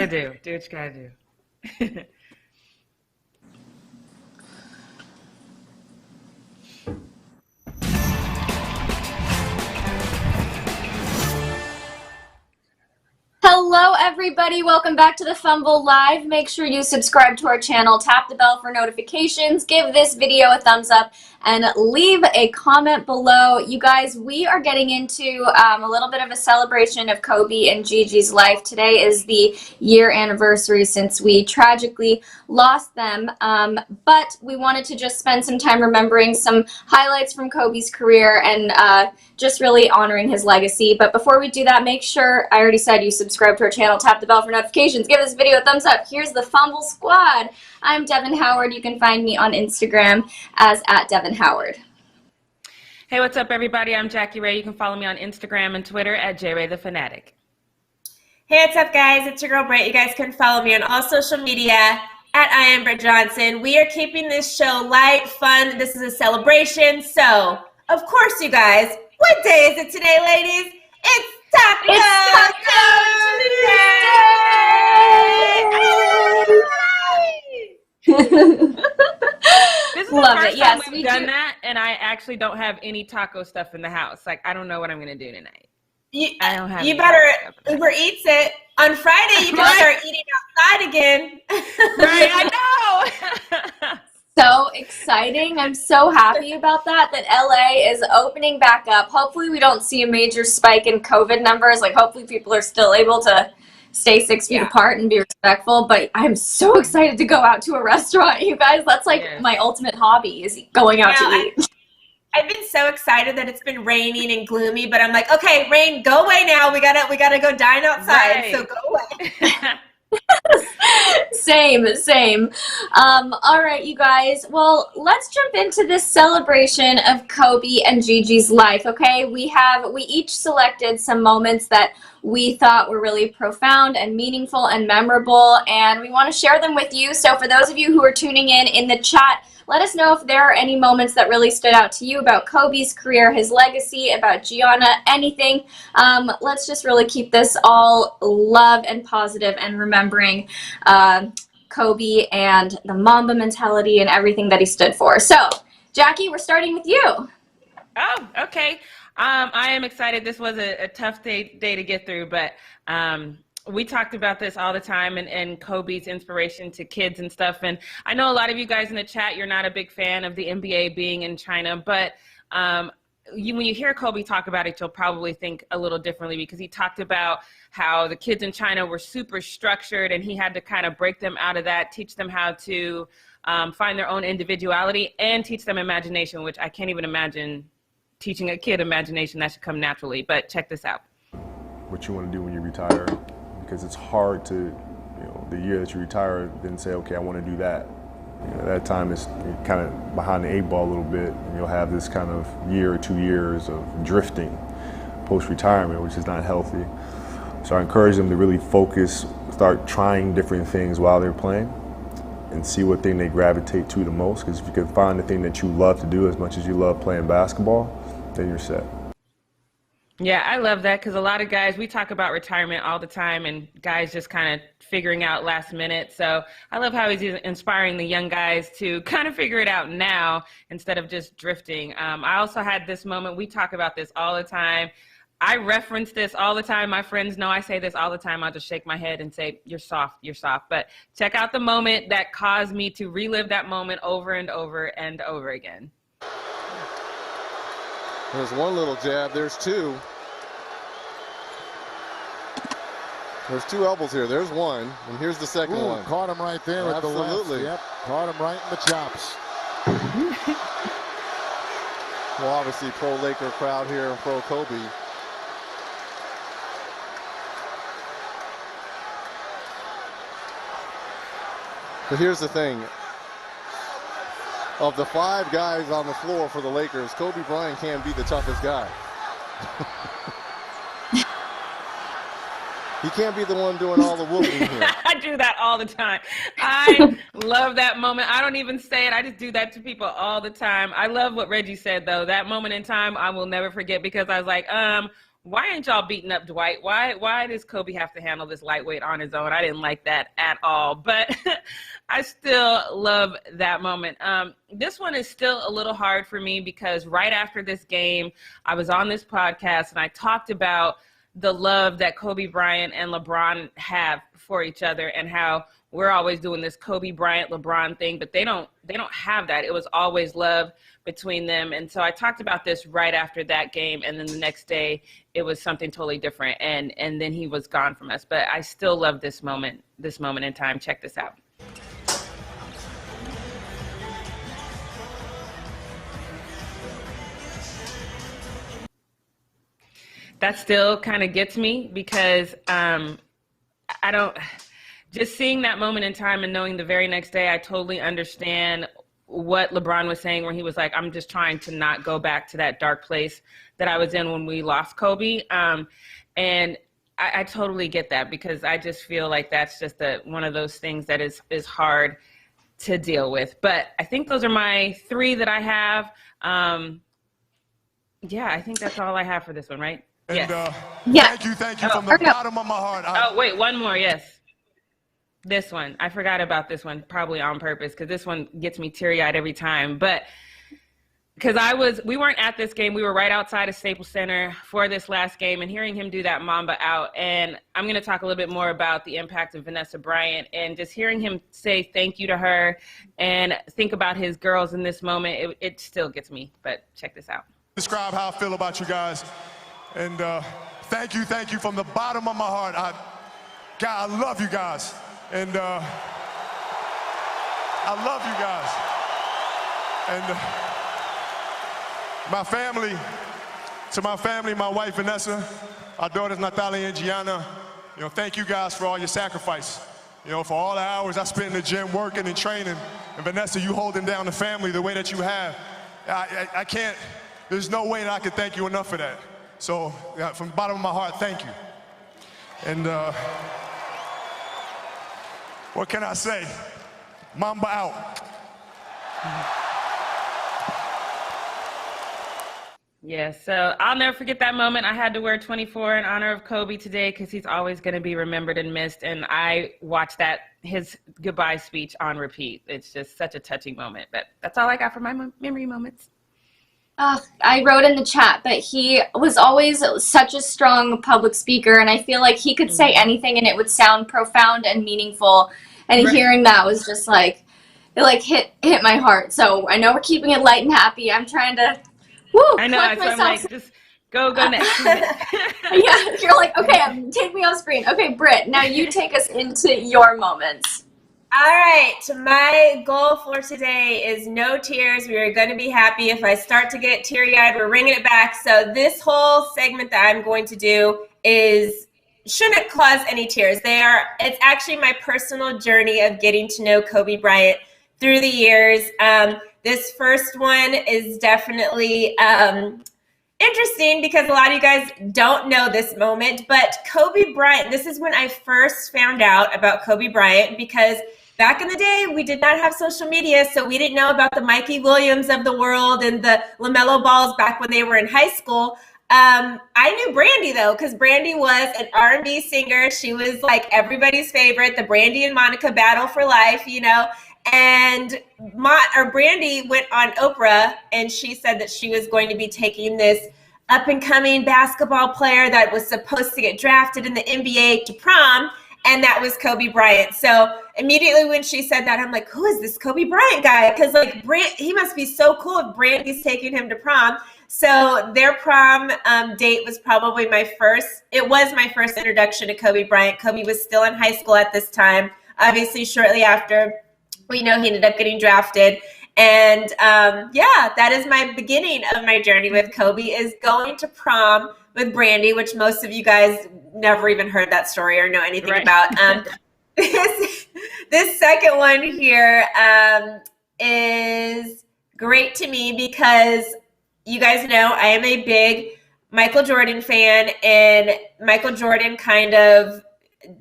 Do what you gotta do. Hello, everybody. Welcome back to the Fumble Live. Make sure you subscribe to our channel, tap the bell for notifications, give this video a thumbs up, and leave a comment below. You guys, we are getting into a little bit of a celebration of Kobe and Gigi's life. Today is the year anniversary since we tragically lost them, but we wanted to just spend some time remembering some highlights from Kobe's career and just really honoring his legacy. But before we do that, make sure, I already said, you subscribe to our channel, tap the bell for notifications, give this video a thumbs up. Here's the Fumble Squad. I'm Devyn Howard. You can find me on Instagram as @DevynHoward. Hey, what's up, everybody? I'm Jackie Ray. You can follow me on Instagram and Twitter @JRayTheFanatic. Hey, what's up, guys? It's your girl, Brit. You guys can follow me on all social media @IamBritJohnson. We are keeping this show light, fun. This is a celebration. So, of course, you guys, what day is it today, ladies? It's Taco Tuesday! This is Love the first it. Yes, time we've done that, and I actually don't have any taco stuff in the house. Like, I don't know what I'm going to do tonight. I don't have. You better Uber Eats it. On Friday, you can start eating outside again. Right, I know. So exciting. I'm so happy about that LA is opening back up. Hopefully we don't see a major spike in COVID numbers. Like, hopefully people are still able to stay 6 feet apart and be respectful. But I'm so excited to go out to a restaurant, you guys. That's like my ultimate hobby, is going out to eat. I've been so excited that it's been raining and gloomy, but I'm like, okay, rain, go away now. We gotta go dine outside. Right. So go away. Same. All right, you guys. Well, let's jump into this celebration of Kobe and Gigi's life, okay? We each selected some moments that we thought were really profound and meaningful and memorable, and we want to share them with you. So for those of you who are tuning in the chat, let us know if there are any moments that really stood out to you about Kobe's career, his legacy, about Gianna, anything. Let's just really keep this all love and positive and remembering Kobe and the Mamba mentality and everything that he stood for. So, Jackie, we're starting with you. Oh, okay. I am excited. This was a tough day to get through, but we talked about this all the time and Kobe's inspiration to kids and stuff. And I know a lot of you guys in the chat, you're not a big fan of the NBA being in China, but when you hear Kobe talk about it, you'll probably think a little differently, because he talked about how the kids in China were super structured and he had to kind of break them out of that, teach them how to find their own individuality and teach them imagination, which I can't even imagine teaching a kid imagination. That should come naturally. But check this out. What you want to do when you retire, because it's hard to, the year that you retire, then say, okay, I want to do that. That time is kind of behind the 8 ball a little bit, and you'll have this kind of year or 2 years of drifting post-retirement, which is not healthy. So I encourage them to really focus, start trying different things while they're playing, and see what thing they gravitate to the most, because if you can find the thing that you love to do as much as you love playing basketball, then you're set. Yeah, I love that, because a lot of guys, we talk about retirement all the time and guys just kind of figuring out last minute. So I love how he's inspiring the young guys to kind of figure it out now instead of just drifting. I also had this moment, we talk about this all the time. I reference this all the time. My friends know I say this all the time. I'll just shake my head and say, you're soft, you're soft. But check out the moment that caused me to relive that moment over and over and over again. There's one little jab. There's two. There's two elbows here. There's one, and here's the second one. Caught him right there at the left. Absolutely. Yep, caught him right in the chops. Well, obviously, pro-Laker crowd here and pro-Kobe. But here's the thing. Of the 5 guys on the floor for the Lakers, Kobe Bryant can't be the toughest guy. He can't be the one doing all the whooping here. I do that all the time. I love that moment. I don't even say it. I just do that to people all the time. I love what Reggie said, though. That moment in time, I will never forget, because I was like, why ain't y'all beating up Dwight? Why does Kobe have to handle this lightweight on his own? I didn't like that at all, but I still love that moment. This one is still a little hard for me because right after this game, I was on this podcast and I talked about the love that Kobe Bryant and LeBron have for each other and how we're always doing this Kobe Bryant, LeBron thing, but they don't have that. It was always love between them. And so I talked about this right after that game. And then the next day it was something totally different. And then he was gone from us, but I still love this moment in time. Check this out. That still kind of gets me because just seeing that moment in time and knowing the very next day, I totally understand what LeBron was saying where he was like, I'm just trying to not go back to that dark place that I was in when we lost Kobe. And I totally get that because I just feel like that's just one of those things that is hard to deal with. But I think those are my three that I have. Yeah, I think that's all I have for this one, right? And Yes. thank you from the bottom of my heart. Oh, wait, one more, yes. This one. I forgot about this one, probably on purpose, because this one gets me teary-eyed every time. But because we weren't at this game. We were right outside of Staples Center for this last game and hearing him do that Mamba out. And I'm going to talk a little bit more about the impact of Vanessa Bryant and just hearing him say thank you to her and think about his girls in this moment. It still gets me, but check this out. Describe how I feel about you guys. And thank you from the bottom of my heart. God, I love you guys. And I love you guys. And my family, my wife Vanessa, our daughters Natalia and Gianna, thank you guys for all your sacrifice. For all the hours I spent in the gym working and training. And Vanessa, you holding down the family the way that you have. I can't, there's no way that I can thank you enough for that. So from the bottom of my heart, thank you. And what can I say? Mamba out. Yeah, so I'll never forget that moment. I had to wear 24 in honor of Kobe today because he's always going to be remembered and missed. And I watched his goodbye speech on repeat. It's just such a touching moment. But that's all I got for my memory moments. I wrote in the chat that he was always such a strong public speaker, and I feel like he could say anything and it would sound profound and meaningful. And hearing that was just like, it hit my heart. So I know we're keeping it light and happy. I'm trying to, I know. So I'm like, just go next. Yeah, you're like, okay, take me off screen. Okay, Brit, now you take us into your moments. All right, my goal for today is no tears. We are going to be happy. If I start to get teary-eyed, we're bringing it back. So this whole segment that I'm going to do shouldn't cause any tears. It's actually my personal journey of getting to know Kobe Bryant through the years. This first one is definitely interesting because a lot of you guys don't know this moment, but Kobe Bryant, this is when I first found out about Kobe Bryant because back in the day, we did not have social media, so we didn't know about the Mikey Williams of the world and the LaMelo Balls back when they were in high school. I knew Brandy though, because Brandy was an R&B singer. She was like everybody's favorite, the Brandy and Monica battle for life, And Brandy went on Oprah and she said that she was going to be taking this up-and-coming basketball player that was supposed to get drafted in the NBA to prom, and that was Kobe Bryant. So immediately when she said that, I'm like, who is this Kobe Bryant guy? Because he must be so cool if Brandy's taking him to prom. So their prom date was probably my first introduction to Kobe Bryant. Kobe was still in high school at this time. Obviously, shortly after, we know he ended up getting drafted. And that is my beginning of my journey with Kobe, is going to prom with Brandy, which most of you guys never even heard that story or know anything about. This second one here is great to me because you guys know I am a big Michael Jordan fan, and Michael Jordan kind of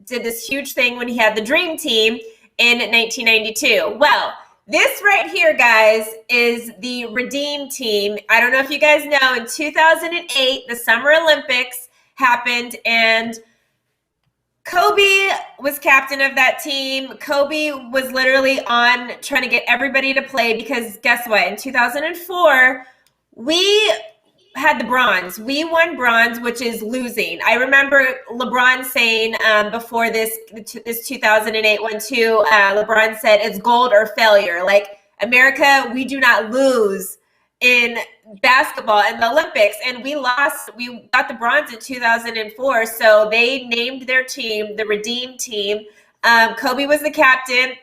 did this huge thing when he had the Dream Team in 1992. Well, this right here, guys, is the Redeem Team. I don't know if you guys know, in 2008, the Summer Olympics, happened, and Kobe was captain of that team. Kobe was literally on trying to get everybody to play because guess what? In 2004, we had the bronze. We won bronze, which is losing. I remember LeBron saying before this 2008 one too, LeBron said it's gold or failure. Like, America, we do not lose in basketball in the Olympics, and we lost. We got the bronze in 2004, so they named their team the Redeem Team. Kobe was the captain.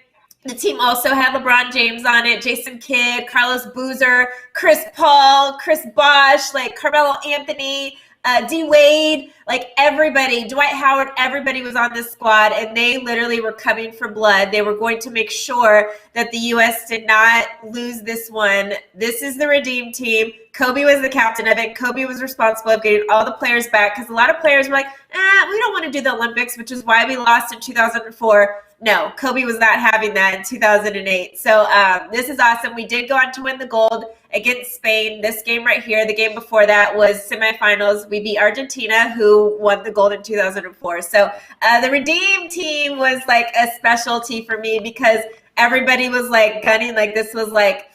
The team also had LeBron James on it, Jason Kidd, Carlos Boozer, Chris Paul, Chris Bosh, like Carmelo Anthony, D Wade, like everybody, Dwight Howard, everybody was on this squad, and they literally were coming for blood. They were going to make sure that the U.S. did not lose this one. This is the Redeem Team. Kobe was the captain of it. Kobe was responsible of getting all the players back because a lot of players were like, we don't want to do the Olympics, which is why we lost in 2004. No, Kobe was not having that in 2008. So this is awesome. We did go on to win the gold against Spain. This game right here, the game before that was semifinals. We beat Argentina, who won the gold in 2004. So the Redeem Team was like a specialty for me because everybody was like gunning, like this was like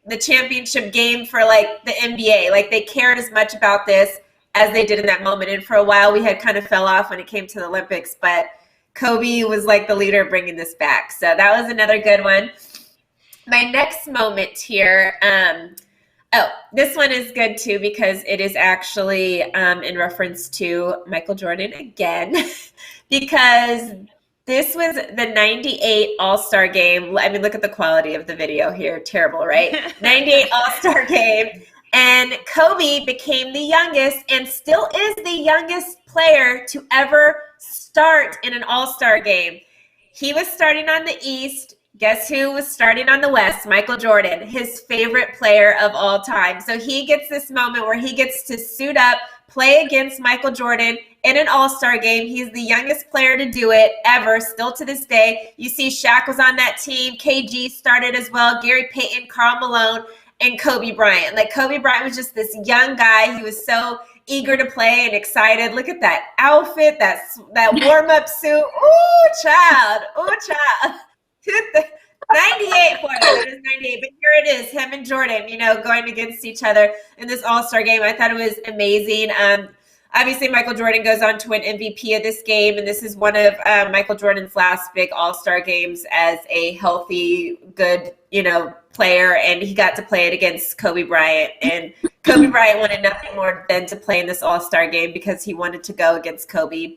the championship game for like the NBA. Like they cared as much about this as they did in that moment. And for a while we had kind of fell off when it came to the Olympics, but Kobe was like the leader bringing this back. So that was another good one. My next moment here, this one is good too because it is actually in reference to Michael Jordan again because this was the 98 All-Star game. I mean, look at the quality of the video here. Terrible, right? 98 All-Star game. And Kobe became the youngest and still is the youngest player to ever start in an All-Star game. He was starting on the East. Guess who was starting on the West? Michael Jordan, his favorite player of all time. So he gets this moment where he gets to suit up, play against Michael Jordan in an All-Star game. He's the youngest player to do it ever, still to this day. You see Shaq was on that team. KG started as well. Gary Payton, Karl Malone, and Kobe Bryant. Like Kobe Bryant was just this young guy. He was so eager to play and excited. Look at that outfit, that warm-up suit. Ooh, child. Ooh, child. 98 for it. It is 98. But here it is, him and Jordan, going against each other in this All-Star game. I thought it was amazing. Obviously, Michael Jordan goes on to win MVP of this game, and this is one of Michael Jordan's last big All-Star games as a healthy, good, player, and he got to play it against Kobe Bryant. And Kobe Bryant wanted nothing more than to play in this All-Star game because he wanted to go against Kobe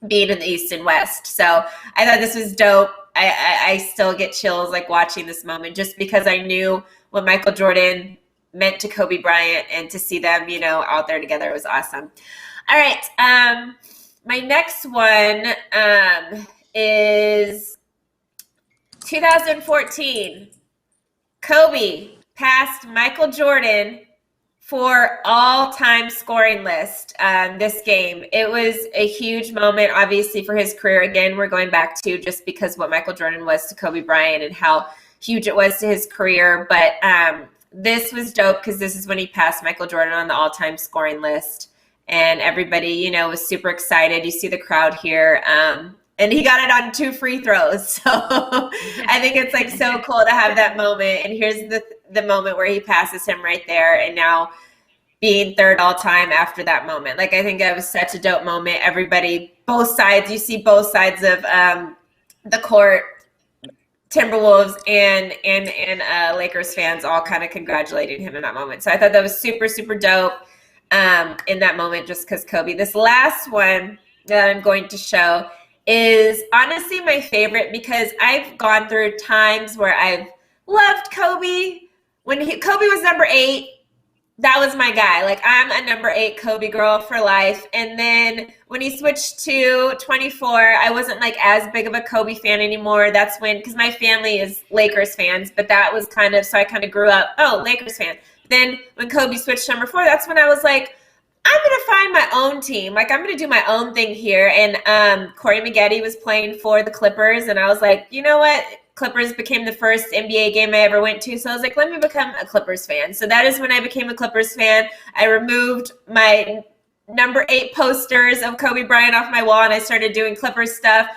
being in the East and West. So I thought this was dope. I still get chills like watching this moment just because I knew what Michael Jordan meant to Kobe Bryant, and to see them, out there together was awesome. All right. My next one is 2014. Kobe passed Michael Jordan for all-time scoring list this game. It was a huge moment, obviously, for his career. Again, we're going back to just because what Michael Jordan was to Kobe Bryant and how huge it was to his career. But this was dope because this is when he passed Michael Jordan on the all-time scoring list. And everybody, was super excited. You see the crowd here. And he got it on 2 free throws. So I think it's like so cool to have that moment. And here's the moment where he passes him right there. And now being third all time after that moment. Like, I think that was such a dope moment. Everybody, both sides, you see both sides of the court, Timberwolves and Lakers fans all kind of congratulating him in that moment. So I thought that was super, super dope in that moment just because Kobe. This last one that I'm going to show is honestly my favorite because I've gone through times where I've loved Kobe. When Kobe was number 8, that was my guy. Like, I'm a number 8 Kobe girl for life. And then when he switched to 24, I wasn't like as big of a Kobe fan anymore. That's when, because my family is Lakers fans, but that was kind of, so I kind of grew up, Lakers fan. Then when Kobe switched to number 4, that's when I was like, I'm going to find my own team. Like, I'm going to do my own thing here. And Corey Maggette was playing for the Clippers. And I was like, you know what? Clippers became the first NBA game I ever went to. So I was like, let me become a Clippers fan. So that is when I became a Clippers fan. I removed my number 8 posters of Kobe Bryant off my wall, and I started doing Clippers stuff.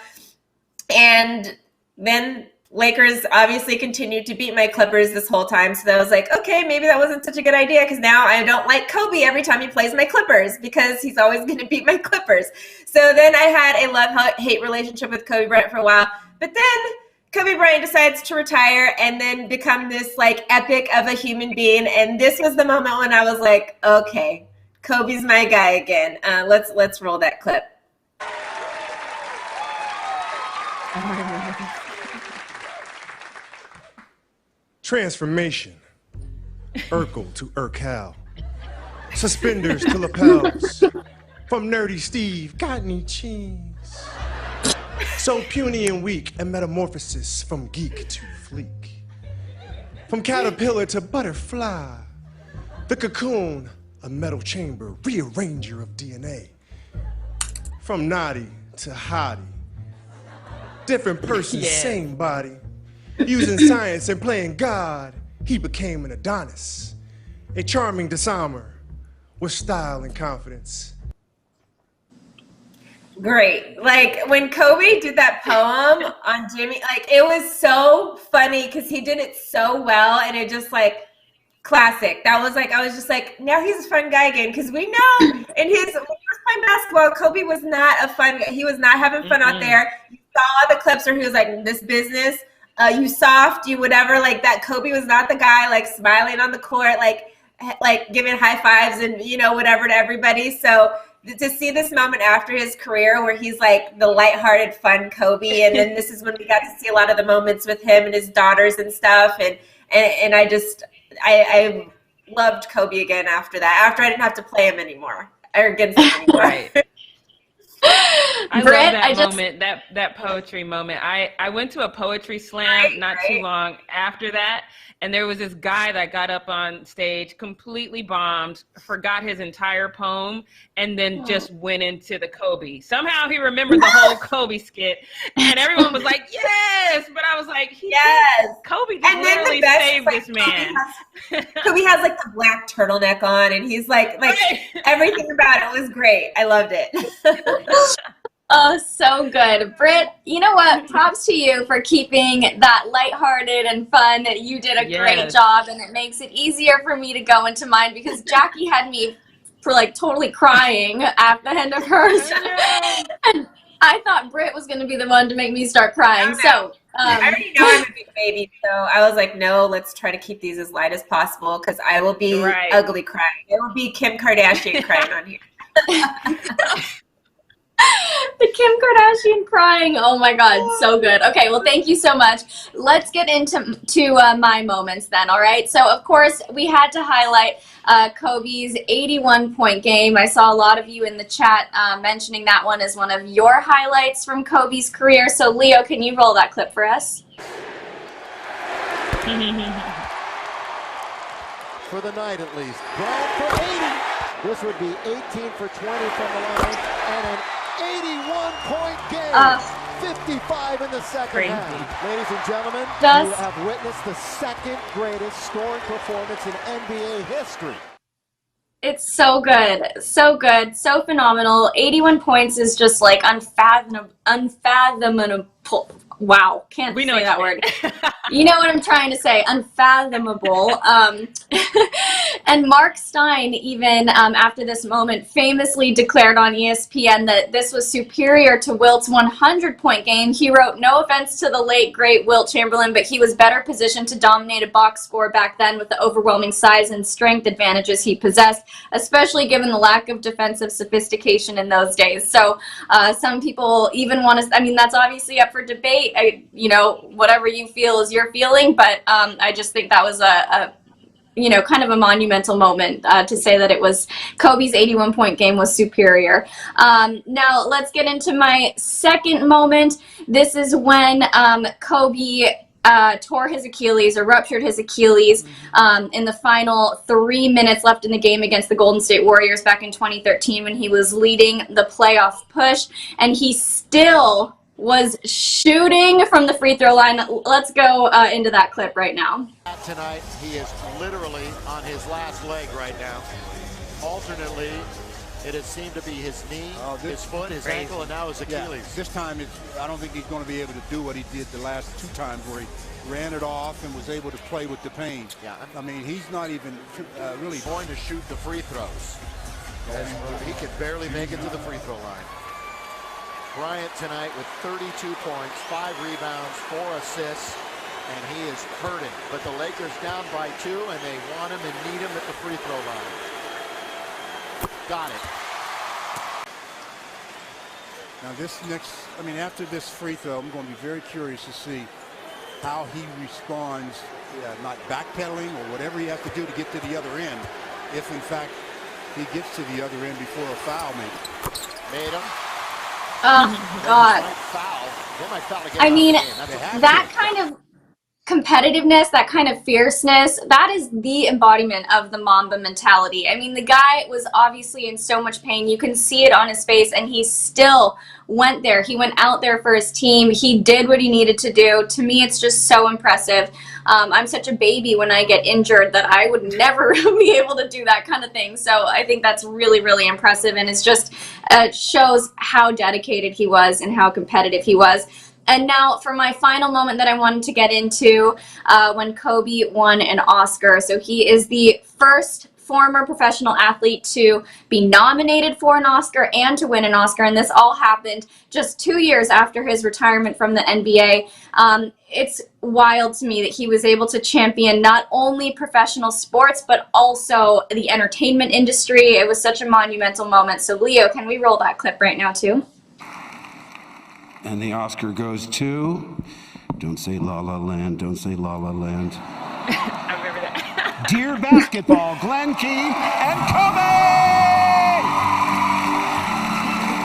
And then Lakers obviously continued to beat my Clippers this whole time. So I was like, okay, maybe that wasn't such a good idea, because now I don't like Kobe every time he plays my Clippers, because he's always going to beat my Clippers. So then I had a love-hate relationship with Kobe Bryant for a while. But then Kobe Bryant decides to retire and then become this like epic of a human being. And this was the moment when I was like, okay, Kobe's my guy again. Let's roll that clip. Transformation. Urkel to Urkel. Suspenders to lapels. From nerdy Steve, got any cheese? So puny and weak, a metamorphosis from geek to fleek. From caterpillar to butterfly. The cocoon, a metal chamber, rearranger of DNA. From naughty to hottie. Different person, same body. Using science and playing God, he became an Adonis. A charming disarmer with style and confidence. Great. Like when Kobe did that poem on Jimmy, like it was so funny because he did it so well, and it just like classic. That was like, I was just like, now he's a fun guy again, because we know when he was playing basketball, Kobe was not a fun guy. He was not having fun out there. You saw the clips where he was like, this business, you soft, you whatever, like that. Kobe was not the guy like smiling on the court, like giving high fives and, you know, whatever to everybody. So to see this moment after his career where he's like the lighthearted, fun Kobe, and then this is when we got to see a lot of the moments with him and his daughters and stuff, and I loved Kobe again after that. After I didn't have to play him anymore or against him anymore. Right. I Brit, love that moment, that poetry moment. I went to a poetry slam not too long after that, and there was this guy that got up on stage, completely bombed, forgot his entire poem, and then just went into the Kobe. Somehow he remembered the whole Kobe skit, and everyone was like, yes! But I was like, yes! Kobe just literally saved this man. Kobe has like the black turtleneck on, and he's like everything about it was great. I loved it. Oh, so good. Brit, you know what? Props to you for keeping that lighthearted and fun. You did a great job, and it makes it easier for me to go into mine, because Jackie had me for like totally crying at the end of hers. And I thought Brit was going to be the one to make me start crying. So I already know I'm a big baby, so I was like, no, let's try to keep these as light as possible, because I will be ugly crying. It will be Kim Kardashian crying on here. The Kim Kardashian crying. Oh my God, so good. Okay, well, thank you so much. Let's get into my moments then, all right? So, of course, we had to highlight Kobe's 81-point game. I saw a lot of you in the chat mentioning that one as one of your highlights from Kobe's career. So, Leo, can you roll that clip for us? For the night, at least. Bryant for 80. This would be 18 for 20 from the line, and an 81-point game. 55 in the second half. Ladies and gentlemen, you have witnessed the second greatest scoring performance in NBA history. It's so good, so good, so phenomenal. 81 points is just like unfathomable. Wow, can't say that word. You know what I'm trying to say, unfathomable. And Mark Stein, even after this moment, famously declared on ESPN that this was superior to Wilt's 100-point game. He wrote, no offense to the late, great Wilt Chamberlain, but he was better positioned to dominate a box score back then with the overwhelming size and strength advantages he possessed, especially given the lack of defensive sophistication in those days. So some people even want to, I mean, that's obviously up for debate. You know, whatever you feel is your feeling, but I just think that was you know, kind of a monumental moment to say that it was Kobe's 81-point game was superior. Now let's get into my second moment. This is when Kobe tore his Achilles or ruptured his Achilles in the final 3 minutes left in the game against the Golden State Warriors back in 2013 when he was leading the playoff push, and he still was shooting from the free throw line. Let's go into that clip right now. Tonight, he is literally on his last leg right now. Alternately, It has seemed to be his knee, his foot, his ankle, and now his Achilles. Yeah, this time, I don't think he's going to be able to do what he did the last 2 times where he ran it off and was able to play with the pain. Yeah, I mean, he's not even really going to shoot the free throws. He could barely make it to the free throw line. Bryant tonight with 32 points, 5 rebounds, 4 assists, and he is hurting. But the Lakers down by 2, and they want him and need him at the free throw line. Got it. Now after this free throw, I'm going to be very curious to see how he responds, not backpedaling or whatever he has to do to get to the other end, if in fact he gets to the other end before a foul maybe. Made him. Oh, God. I mean, that kind of competitiveness, that kind of fierceness, that is the embodiment of the Mamba mentality. I mean, the guy was obviously in so much pain. You can see it on his face, and he still went there. He went out there for his team. He did what he needed to do. To me, it's just so impressive. I'm such a baby when I get injured that I would never be able to do that kind of thing. So I think that's really, really impressive, and it's just shows how dedicated he was and how competitive he was. And now for my final moment that I wanted to get into, when Kobe won an Oscar. So he is the first former professional athlete to be nominated for an Oscar and to win an Oscar, and this all happened just 2 years after his retirement from the NBA. It's wild to me that he was able to champion not only professional sports, but also the entertainment industry. It was such a monumental moment. So Leo, can we roll that clip right now too? And the Oscar goes to, don't say La La Land, don't say La La Land. I remember that. Dear Basketball, Glenn Keane and Kobe!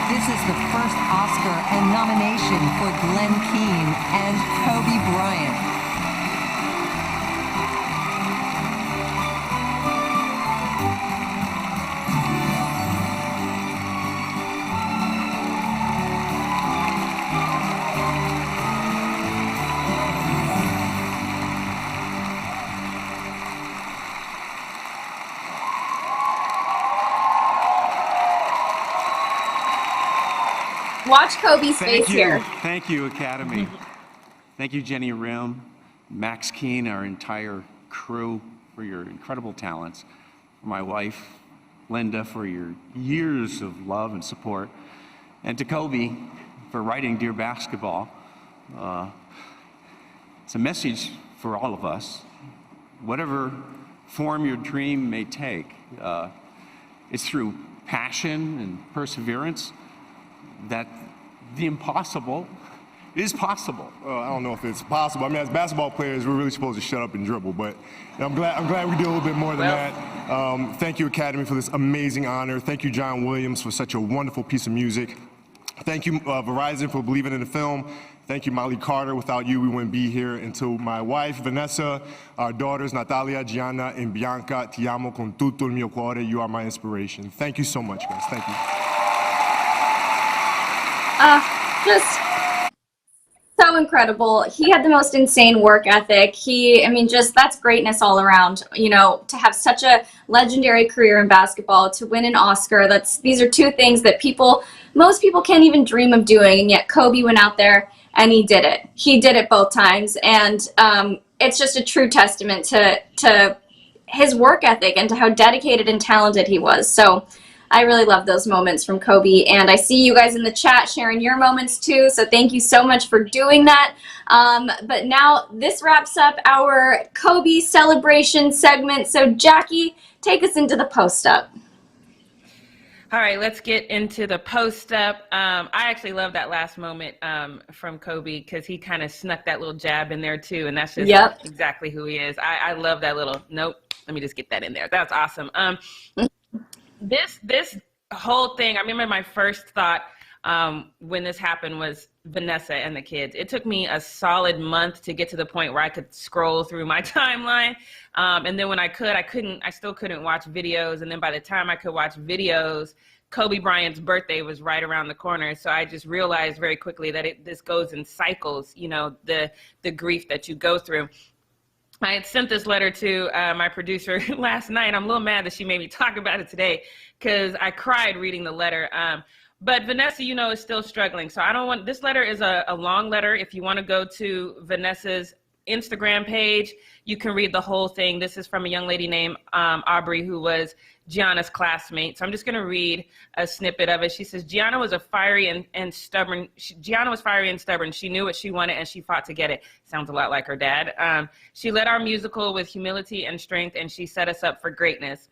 This is the first Oscar and nomination for Glenn Keane and Kobe Bryant. Watch Kobe's face here. Thank you, Academy. Thank you, Jenny Rim, Max Keene, our entire crew, for your incredible talents. For my wife, Linda, for your years of love and support. And to Kobe, for writing Dear Basketball. It's a message for all of us. Whatever form your dream may take, it's through passion and perseverance that the impossible is possible. I don't know if it's possible. I mean, as basketball players, we're really supposed to shut up and dribble, but I'm glad we do a little bit more than that. Thank you, Academy, for this amazing honor. Thank you, John Williams, for such a wonderful piece of music. Thank you, Verizon, for believing in the film. Thank you, Molly Carter. Without you, we wouldn't be here. And to my wife, Vanessa, our daughters, Natalia, Gianna, and Bianca, ti amo con tutto il mio cuore. You are my inspiration. Thank you so much, guys. Thank you. Just so incredible. He had the most insane work ethic. That's greatness all around. You know, to have such a legendary career in basketball, to win an Oscar, these are two things that most people can't even dream of doing, and yet Kobe went out there and he did it. He did it both times, and it's just a true testament to his work ethic and to how dedicated and talented he was. So I really love those moments from Kobe, and I see you guys in the chat sharing your moments too, so thank you so much for doing that. But now this wraps up our Kobe celebration segment, so Jackie, take us into the post-up. All right, let's get into the post-up. I actually love that last moment from Kobe because he kind of snuck that little jab in there too, and that's just exactly who he is. I love that little, nope, let me just get that in there. That's awesome. This whole thing, I remember my first thought when this happened was Vanessa and the kids. It took me a solid month to get to the point where I could scroll through my timeline. And then when I still couldn't watch videos. And then by the time I could watch videos, Kobe Bryant's birthday was right around the corner. So I just realized very quickly that this goes in cycles, you know, the grief that you go through. I had sent this letter to my producer last night. I'm a little mad that she made me talk about it today because I cried reading the letter. But Vanessa, you know, is still struggling. So I don't want, this letter is a long letter. If you want to go to Vanessa's Instagram page, you can read the whole thing. This is from a young lady named Aubrey, who was Gianna's classmate. So I'm just going to read a snippet of it. She says, Gianna was fiery and stubborn. Gianna was fiery and stubborn. She knew what she wanted and she fought to get it. Sounds a lot like her dad. She led our musical with humility and strength, and she set us up for greatness.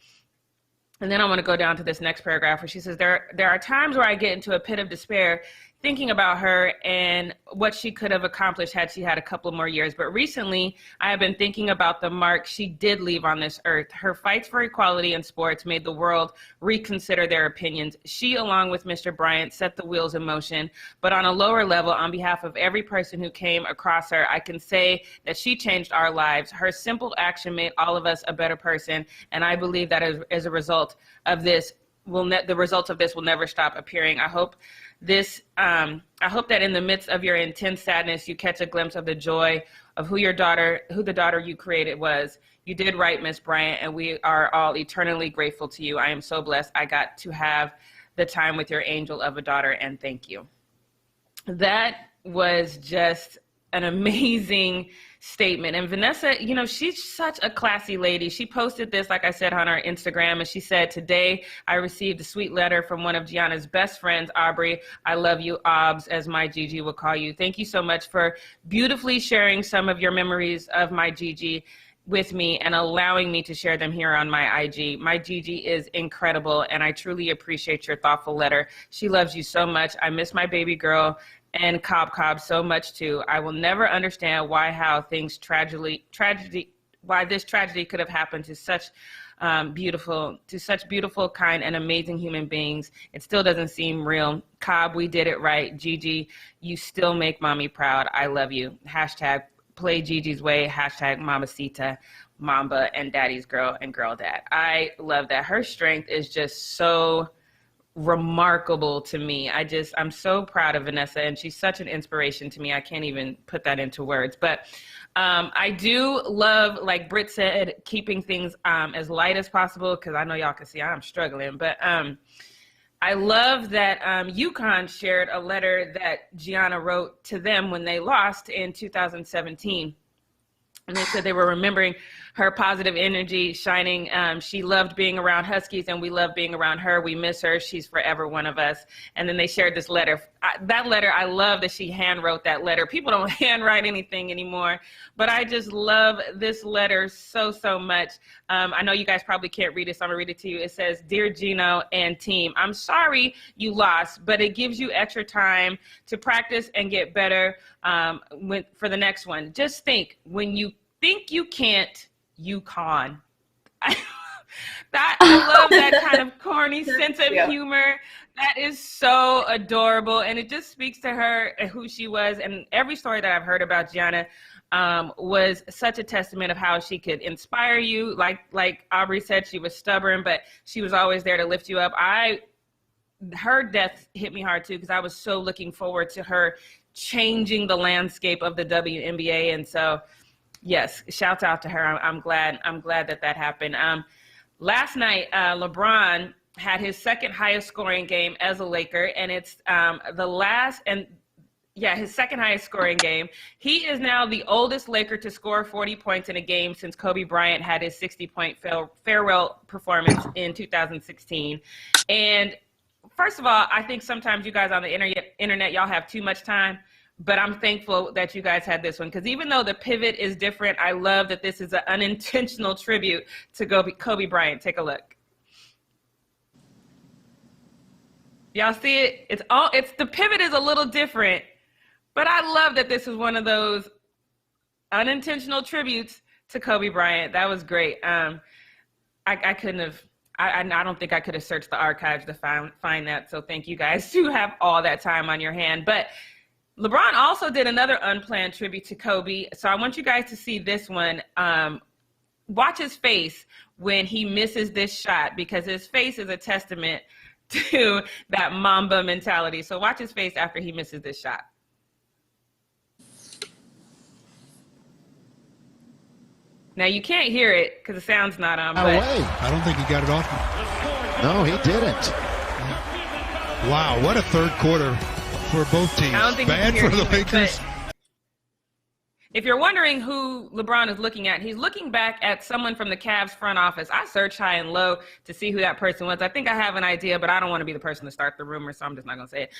And then I want to go down to this next paragraph where she says, there are times where I get into a pit of despair thinking about her and what she could have accomplished had she had a couple more years. But recently, I have been thinking about the mark she did leave on this earth. Her fights for equality in sports made the world reconsider their opinions. She, along with Mr. Bryant, set the wheels in motion. But on a lower level, on behalf of every person who came across her, I can say that she changed our lives. Her simple action made all of us a better person. And I believe that as a result of this, the results of this will never stop appearing. I hope that in the midst of your intense sadness, you catch a glimpse of the joy of who the daughter you created was. You did right, Miss Bryant, and we are all eternally grateful to you. I am so blessed I got to have the time with your angel of a daughter, and thank you. That was just an amazing statement. And Vanessa, you know, she's such a classy lady. She posted this, like I said, on our Instagram, and she said, today I received a sweet letter from one of Gianna's best friends, Aubrey. I love you, Obs, as my Gigi will call you. Thank you so much for beautifully sharing some of your memories of my Gigi with me and allowing me to share them here on my IG. My Gigi is incredible, and I truly appreciate your thoughtful letter. She loves you so much. I miss my baby girl and Cobb so much too. I will never understand why this tragedy could have happened to such beautiful, kind, and amazing human beings. It still doesn't seem real. Cobb, we did it right. Gigi, you still make mommy proud. I love you. Hashtag play Gigi's way. Hashtag Mamacita, Mamba, and Daddy's girl and girl dad. I love that. Her strength is just so remarkable to me. I'm so proud of Vanessa, and she's such an inspiration to me. I can't even put that into words. But I do love, like Brit said, keeping things as light as possible, because I know y'all can see I'm struggling. But I love that UConn shared a letter that Gianna wrote to them when they lost in 2017. And they said they were remembering her positive energy shining. She loved being around Huskies, and we love being around her. We miss her. She's forever one of us. And then they shared this letter. That letter, I love that she hand wrote that letter. People don't handwrite anything anymore, but I just love this letter so much. I know you guys probably can't read it, so I'm gonna read it to you. It says, Dear Gino and team, I'm sorry you lost, but it gives you extra time to practice and get better for the next one. Just think, when you think you can't, you con. I love that kind of corny sense of humor. That is so adorable, and it just speaks to her and who she was. And every story that I've heard about Gianna was such a testament of how she could inspire you. Like Aubrey said, she was stubborn, but she was always there to lift you up. Her death hit me hard too, because I was so looking forward to her changing the landscape of the WNBA, and so. Yes, shouts out to her. I'm glad that happened. Last night, LeBron had his second highest scoring game as a Laker, and it's his second highest scoring game. He is now the oldest Laker to score 40 points in a game since Kobe Bryant had his 60-point farewell performance in 2016. And first of all, I think sometimes you guys on the internet, y'all have too much time. But I'm thankful that you guys had this one, because even though the pivot is different, I love that this is an unintentional tribute to Kobe Bryant. Take a look. Y'all see it? The pivot is a little different, but I love that this is one of those unintentional tributes to Kobe Bryant. That was great. I don't think I could have searched the archives to find that. So thank you guys to have all that time on your hand. But LeBron also did another unplanned tribute to Kobe. So I want you guys to see this one. Watch his face when he misses this shot, because his face is a testament to that Mamba mentality. So watch his face after he misses this shot. Now you can't hear it because the sound's not on. But I don't think he got it off. No, he didn't. Wow, what a third quarter for both teams. I don't think Bad you can for hear the it, Lakers. but if you're wondering who LeBron is looking at, he's looking back at someone from the Cavs front office. I searched high and low to see who that person was. I think I have an idea, but I don't want to be the person to start the rumor, so I'm just not going to say it.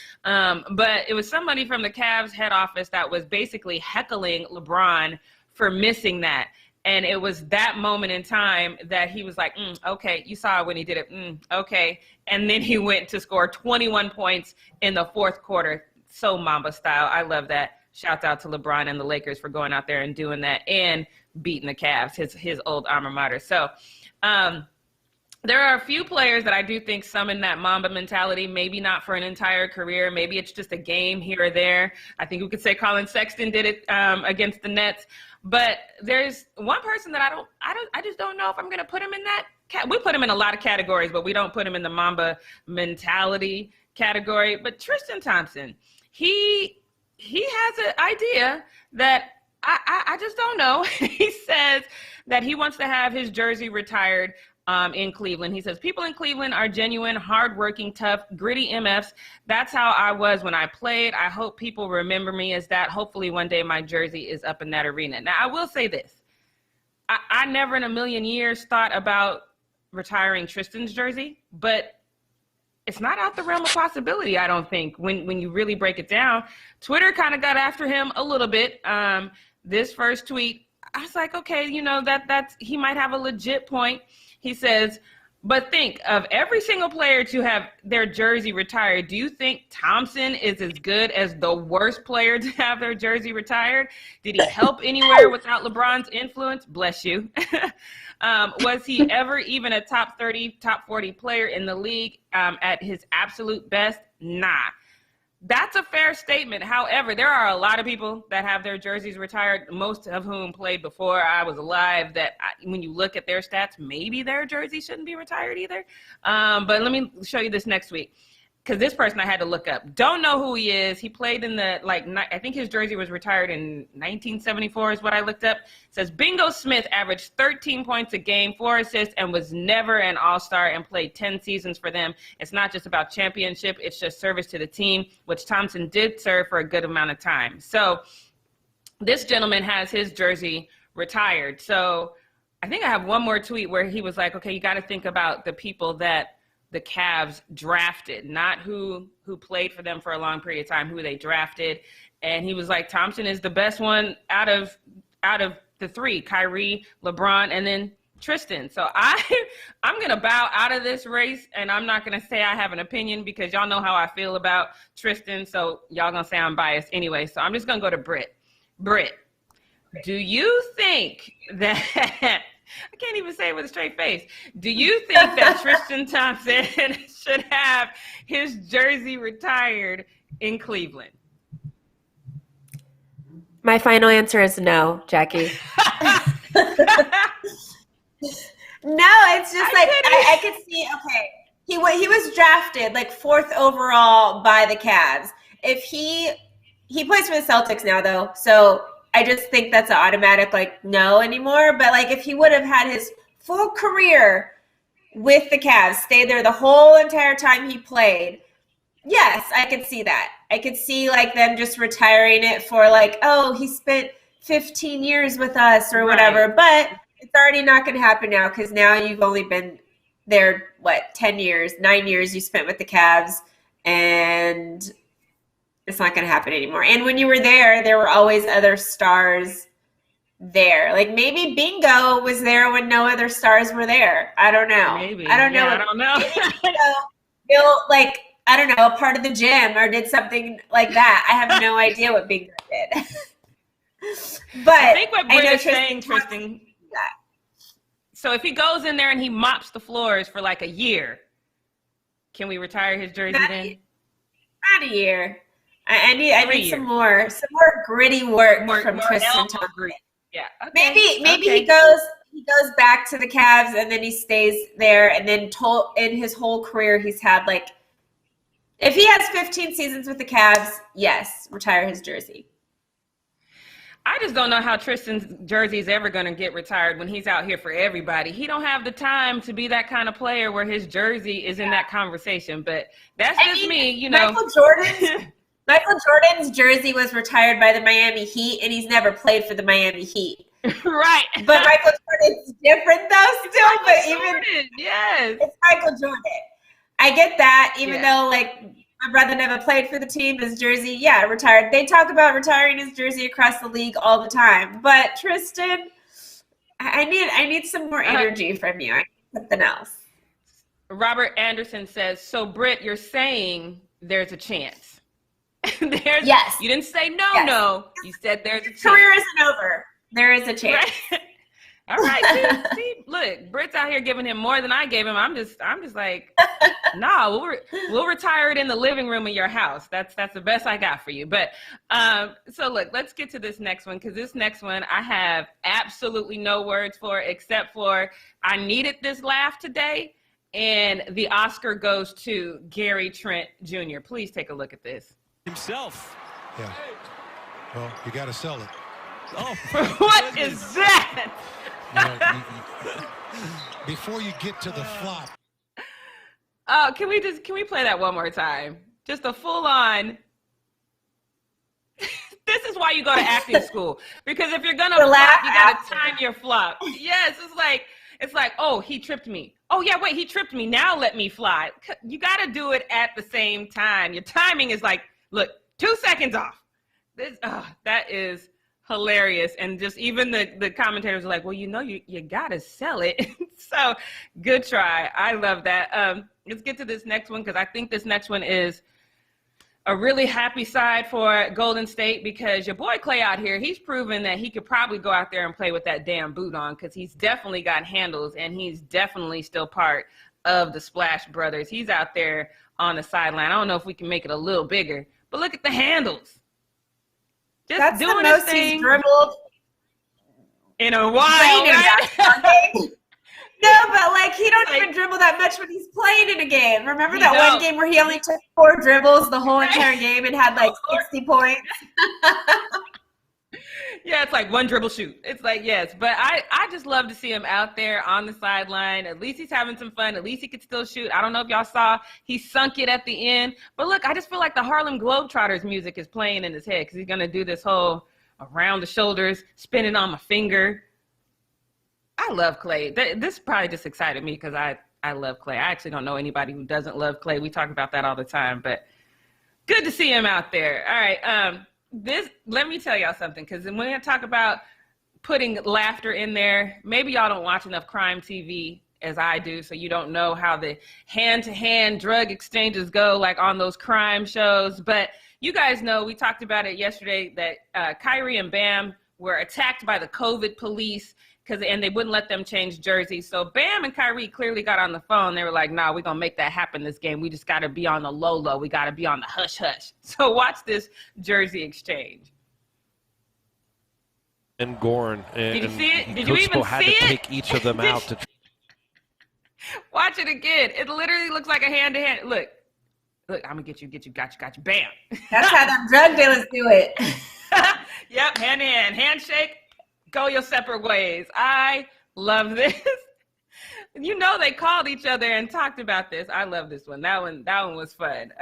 But it was somebody from the Cavs head office that was basically heckling LeBron for missing that. And it was that moment in time that he was like, okay, you saw it when he did it. Okay. And then he went to score 21 points in the fourth quarter. So Mamba style. I love that. Shouts out to LeBron and the Lakers for going out there and doing that and beating the Cavs, his old alma mater. So there are a few players that I do think summon that Mamba mentality, maybe not for an entire career. Maybe it's just a game here or there. I think we could say Colin Sexton did it against the Nets. But there's one person that I just don't know if I'm going to put him in that. We put him in a lot of categories, but we don't put him in the Mamba mentality category. But Tristan Thompson, he has an idea that I just don't know. He says that he wants to have his jersey retired in Cleveland. He says, people in Cleveland are genuine, hardworking, tough, gritty MFs. That's how I was when I played. I hope people remember me as that. Hopefully one day my jersey is up in that arena. Now, I will say this. I never in a million years thought about retiring Tristan's jersey, but it's not out the realm of possibility, I don't think, when you really break it down. Twitter kind of got after him a little bit. This first tweet, I was like, okay, that's he might have a legit point. He says, but think of every single player to have their jersey retired. Do you think Thompson is as good as the worst player to have their jersey retired? Did he help anywhere without LeBron's influence? Bless you. Was he ever even a top 30, top 40 player in the league at his absolute best? Nah. That's a fair statement. However, there are a lot of people that have their jerseys retired, most of whom played before I was alive, that when you look at their stats, maybe their jersey shouldn't be retired either. But let me show you this next week, because this person I had to look up. Don't know who he is. He played in I think his jersey was retired in 1974 is what I looked up. It says Bingo Smith averaged 13 points a game, 4 assists, and was never an all-star and played 10 seasons for them. It's not just about championship. It's just service to the team, which Thompson did serve for a good amount of time. So this gentleman has his jersey retired. So I think I have one more tweet where he was like, okay, you got to think about the people that the Cavs drafted, not who played for them for a long period of time, who they drafted. And he was like, Thompson is the best one out of the three, Kyrie, LeBron, and then Tristan. So I'm going to bow out of this race, and I'm not going to say I have an opinion because y'all know how I feel about Tristan. So y'all going to say I'm biased anyway. So I'm just going to go to Brit. Brit, do you think that I can't even say it with a straight face. Do you think that Tristan Thompson should have his jersey retired in Cleveland? My final answer is no, Jackie. No, it's just I could see, okay, he was drafted 4th overall by the Cavs. If he plays for the Celtics now, though, so I just think that's an automatic no anymore. But if he would have had his full career with the Cavs, stayed there the whole entire time he played, yes, I could see that. I could see them just retiring it for oh, he spent 15 years with us or whatever. Right. But it's already not going to happen now because now you've only been there, 10 years, 9 years you spent with the Cavs, and it's not going to happen anymore. And when you were there were always other stars there. Maybe Bingo was there when no other stars were there. I don't know. Maybe. I don't know. Yeah, I don't know. Bingo, I don't know, a part of the gym or did something like that. I have no idea what Bingo did. But I think what Brit is saying, Tristan, so if he goes in there and he mops the floors for a year, can we retire his jersey then? Not a year. I need some more gritty work from Tristan Thompson. Yeah. Okay. Maybe he goes back to the Cavs and then he stays there, and then in his whole career he's had if he has 15 seasons with the Cavs, yes, retire his jersey. I just don't know how Tristan's jersey is ever going to get retired when he's out here for everybody. He don't have the time to be that kind of player where his jersey is in that conversation. But that's just me, you know. Michael Jordan's jersey was retired by the Miami Heat, and he's never played for the Miami Heat. Right. But Michael Jordan's different, though, still. Yes. It's Michael Jordan. I get that, even though, like, my brother never played for the team, his jersey, retired. They talk about retiring his jersey across the league all the time. But, Tristan, I need some more energy from you. I need something else. Robert Anderson says, so, Brit, you're saying there's a chance. Yes. You didn't say no. You said there's a chance. Career isn't over. There is a chance. Right. All right. See, look, Brit's out here giving him more than I gave him. I'm just like, nah, we'll retire it in the living room of your house. That's the best I got for you. But so look, let's get to this next one, because this next one I have absolutely no words for, except for I needed this laugh today, and the Oscar goes to Gary Trent Jr. Please take a look at this. Himself. Yeah. Well, you got to sell it. Oh, what is that? Before you get to the flop. Oh, can we play that one more time? Just a full on. This is why you go to acting school, because if you're gonna flop, you gotta time your flop. Yes, it's like, oh, he tripped me. Oh yeah, wait, he tripped me. Now let me fly. You gotta do it at the same time. Your timing is like, look, 2 seconds off. That is hilarious. And just even the commentators are like, well, you gotta sell it. So good try. I love that. Let's get to this next one, because I think this next one is a really happy side for Golden State, because your boy Klay out here, he's proven that he could probably go out there and play with that damn boot on, because he's definitely got handles, and he's definitely still part of the Splash Brothers. He's out there on the sideline. I don't know if we can make it a little bigger, but look at the handles. Just That's doing the most thing he's dribbled in a while, right? No, but like he don't even dribble that much when he's playing in a game. Remember that one game where he only took 4 dribbles the whole entire game and had like 60 points? Yeah, it's like one dribble shoot. It's like, yes. But I just love to see him out there on the sideline. At least he's having some fun. At least he could still shoot. I don't know if y'all saw, he sunk it at the end. But look, I just feel like the Harlem Globetrotters music is playing in his head, because he's going to do this whole around the shoulders, spinning on my finger. I love Klay. This probably just excited me because I love Klay. I actually don't know anybody who doesn't love Klay. We talk about that all the time, but good to see him out there. All right. Let me tell y'all something, because when I talk about putting laughter in there, maybe y'all don't watch enough crime TV as I do, so you don't know how the hand-to-hand drug exchanges go, like on those crime shows. But you guys know, we talked about it yesterday, that Kyrie and Bam were attacked by the COVID police, and they wouldn't let them change jerseys. So Bam and Kyrie clearly got on the phone. They were like, nah, we're going to make that happen this game. We just got to be on the low. We got to be on the hush-hush. So watch this jersey exchange. And Goran. Did you see it? Did you Coach even had see to it? take each of them out to Watch it again. It literally looks like a hand-to-hand. Look, I'm going to get you, got you. Bam. That's how them drug dealers do it. Yep, hand-to-hand. Handshake. Go your separate ways. I love this. You know, they called each other and talked about this. I love this one. That one was fun.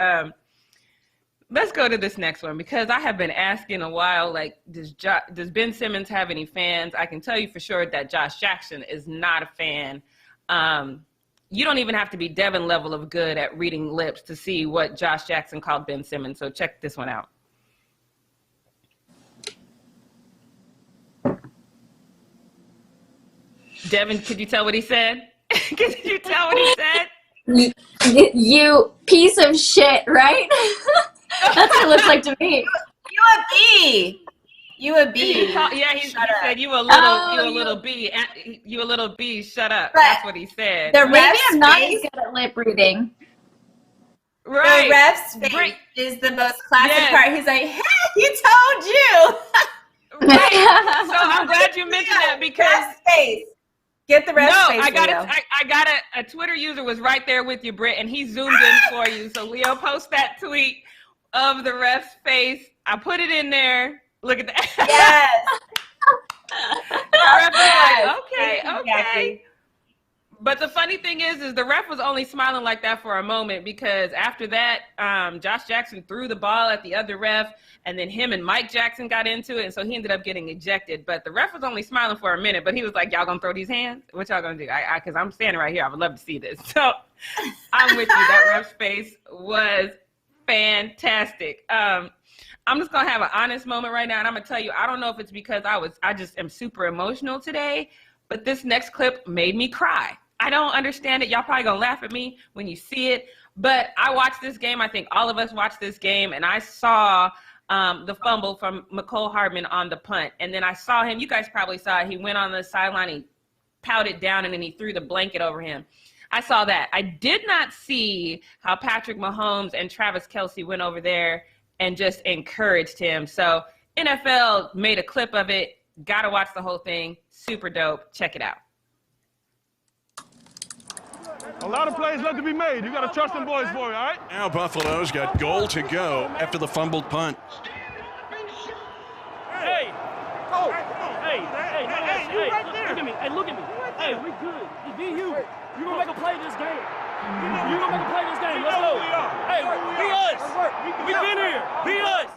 Let's go to this next one, because I have been asking a while, like, does Ben Simmons have any fans? I can tell you for sure that Josh Jackson is not a fan. You don't even have to be Devyn level of good at reading lips to see what Josh Jackson called Ben Simmons. So check this one out. Devyn, could you tell what he said? Could you tell what he said? You piece of shit, right? That's what it looks like to me. You a B. You a B. He said you a little B. You a little B. Shut up. Right. That's what he said. Maybe I'm not as good at lip reading. Right. The ref's face is the most classic part. He's like, "Hey, he told you." Right. So I'm glad you mentioned that, because ref's face. Get the ref's face. I got a Twitter user was right there with you, Brit, and he zoomed in for you. So Leo, post that tweet of the ref's face. I put it in there. Look at that. Yes. Okay. But the funny thing is the ref was only smiling like that for a moment, because after that, Josh Jackson threw the ball at the other ref, and then him and Mike Jackson got into it, and so he ended up getting ejected. But the ref was only smiling for a minute, but he was like, y'all gonna throw these hands? What y'all gonna do? Because I'm standing right here. I would love to see this. So I'm with you. That ref's face was fantastic. I'm just gonna have an honest moment right now, and I'm gonna tell you, I don't know if it's because I just am super emotional today, but this next clip made me cry. I don't understand it. Y'all probably gonna laugh at me when you see it, but I watched this game. I think all of us watched this game, and I saw the fumble from McCole Hardman on the punt, and then I saw him. You guys probably saw it. He went on the sideline, he pouted down, and then he threw the blanket over him. I saw that. I did not see how Patrick Mahomes and Travis Kelce went over there and just encouraged him. So NFL made a clip of it. Got to watch the whole thing. Super dope. Check it out. A lot of plays left to be made. You got to trust them boys for it, all right? Now Buffalo's got goal to go after the fumbled punt. Hey! Oh! Hey! You right there! Look at me! Hey, look at me! Hey, we good. It's be you. You gonna make a play this game. You gonna make a play this game. Let's go. Hey, be us. We been here. Be us.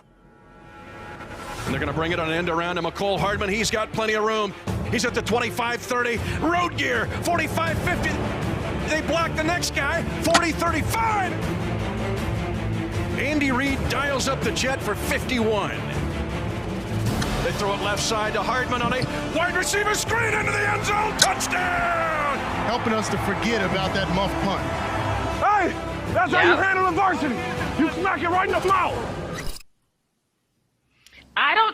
And they're going to bring it on an end around to McCole Hardman. He's got plenty of room. He's at the 25-30. Road gear, 45-50. They block the next guy, 40-35. Andy Reid dials up the jet for 51. They throw it left side to Hardman on a wide receiver screen into the end zone. Touchdown! Helping us to forget about that muff punt. Hey, that's how you handle adversity. You smack it right in the mouth.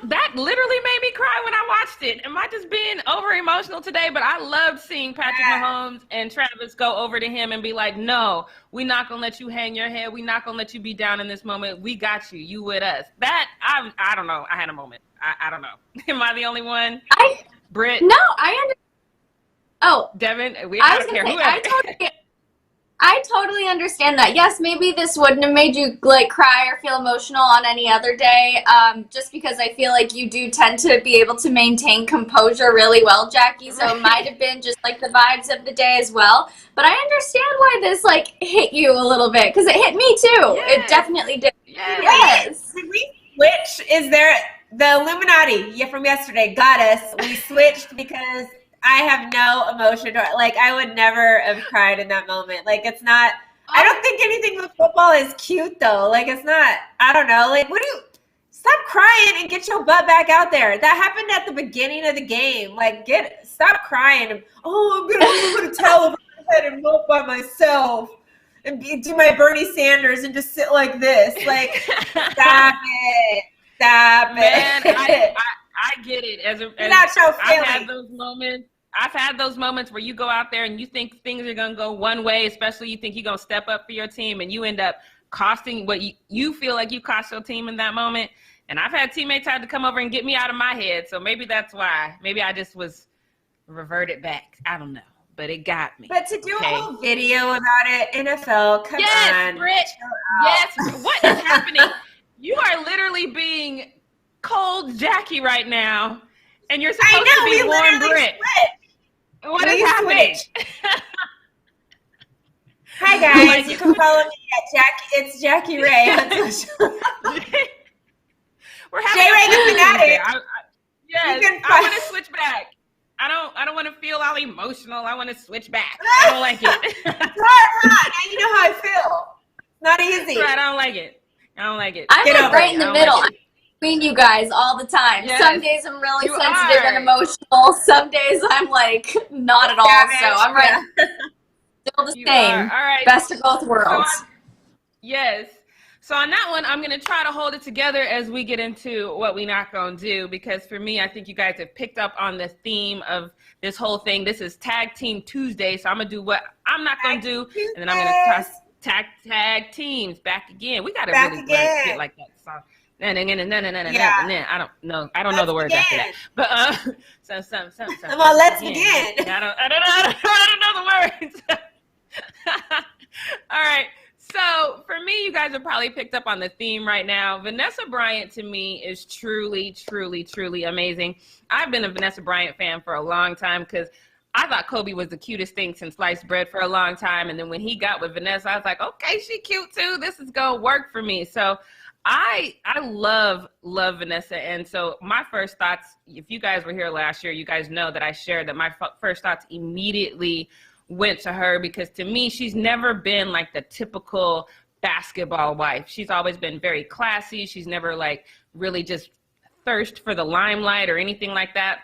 That literally made me cry when I watched it. Am I just being over emotional today? But I loved seeing Patrick Mahomes and Travis go over to him and be like, no, we're not going to let you hang your head. We're not going to let you be down in this moment. We got you. You with us. I don't know. I had a moment. I don't know. Am I the only one? Brit? No, I understand. Oh. Devyn? I don't care who. I totally understand that. Yes, maybe this wouldn't have made you like cry or feel emotional on any other day, just because I feel like you do tend to be able to maintain composure really well, Jackie. So it might have been just like the vibes of the day as well. But I understand why this like hit you a little bit, because it hit me too. Yes. It definitely did. Yes. Did we switch? Is there the Illuminati from yesterday got us? We switched because I have no emotion. Like, I would never have cried in that moment. Like, it's not, I don't think anything with football is cute, though. Like, it's not, I don't know. Like, stop crying and get your butt back out there. That happened at the beginning of the game. Like, stop crying. Oh, I'm going to towel over my head and mope by myself and do my Bernie Sanders and just sit like this. Like, stop it. Stop Man, it. I get it. I've had those moments where you go out there and you think things are going to go one way, especially you think you're going to step up for your team, and you end up costing what you feel like you cost your team in that moment. And I've had teammates have to come over and get me out of my head. So maybe that's why. Maybe I just was reverted back. I don't know. But it got me. But to do a whole video about it, NFL, come on. Brit. Yes, what is happening? You are literally being cold Jackie right now, and you're supposed to be warm Brit. What is happening? Hi guys, you can follow me at It's Jackie Ray on social. We're having J-Ray the Fanatic. I want to switch back. I don't want to feel all emotional. I want to switch back. I don't like it. Now you know how I feel. Not easy. Right, I don't like it. I'm like right in the middle. Between you guys all the time. Yes, some days I'm really sensitive and emotional. Some days I'm like not at all. So I'm right. Still the same. All right. Best of both worlds. So on that one, I'm going to try to hold it together as we get into what we're not going to do, because for me, I think you guys have picked up on the theme of this whole thing. This is Tag Team Tuesday, so I'm going to do what I'm not going to do, and then I'm going to cross tag teams back again. We got to really get like that song. I don't know. I don't know the words after that. But Come on, let's begin. I don't know the words. All right. So for me, you guys have probably picked up on the theme right now. Vanessa Bryant to me is truly, truly, truly amazing. I've been a Vanessa Bryant fan for a long time because I thought Kobe was the cutest thing since sliced bread for a long time. And then when he got with Vanessa, I was like, okay, she cute too. This is going to work for me. So I love Vanessa. And so my first thoughts, if you guys were here last year, you guys know that I shared that my first thoughts immediately went to her, because to me, she's never been like the typical basketball wife. She's always been very classy. She's never like really just thirst for the limelight or anything like that.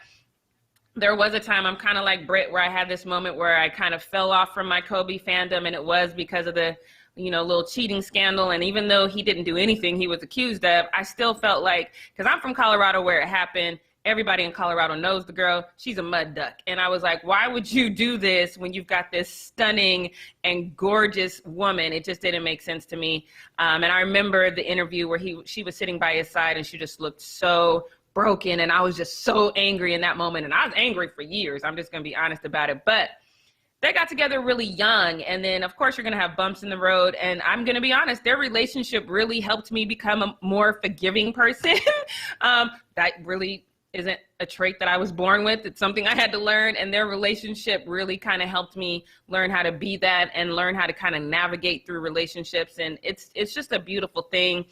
There was a time, I'm kind of like Brit, where I had this moment where I kind of fell off from my Kobe fandom, and it was because of the, little cheating scandal. And even though he didn't do anything he was accused of, I still felt like, because I'm from Colorado where it happened, everybody in Colorado knows the girl. She's a mud duck. And I was like, why would you do this when you've got this stunning and gorgeous woman? It just didn't make sense to me. And I remember the interview where she was sitting by his side and she just looked so broken. And I was just so angry in that moment. And I was angry for years. I'm just going to be honest about it. But they got together really young. And then, of course, you're going to have bumps in the road. And I'm going to be honest, their relationship really helped me become a more forgiving person. That really isn't a trait that I was born with. It's something I had to learn, and their relationship really kind of helped me learn how to be that and learn how to kind of navigate through relationships. And it's just a beautiful thing.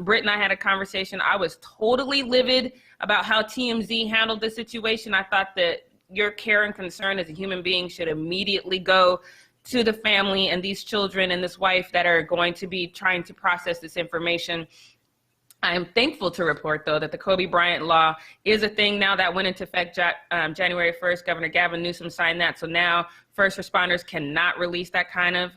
Brit and I had a conversation. I was totally livid about how TMZ handled the situation. I thought that your care and concern as a human being should immediately go to the family and these children and this wife that are going to be trying to process this information. I am thankful to report, though, that the Kobe Bryant law is a thing now that went into effect January 1st. Governor Gavin Newsom signed that. So now first responders cannot release that kind of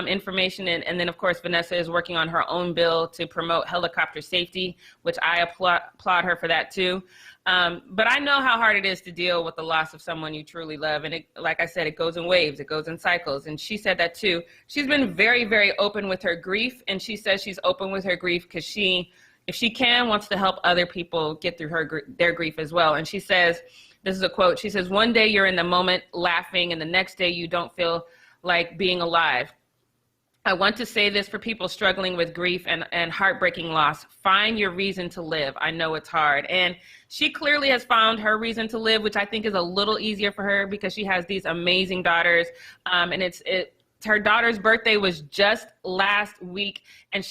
information. And then, of course, Vanessa is working on her own bill to promote helicopter safety, which I applaud her for that, too. But I know how hard it is to deal with the loss of someone you truly love. And like I said, it goes in waves, it goes in cycles. And she said that, too. She's been very, very open with her grief. And she says she's open with her grief because if she can, wants to help other people get through their grief as well. And she says, this is a quote, she says, one day you're in the moment laughing and the next day you don't feel like being alive. I want to say this for people struggling with grief and heartbreaking loss. Find your reason to live. I know it's hard. And she clearly has found her reason to live, which I think is a little easier for her because she has these amazing daughters. And her daughter's birthday was just last week. And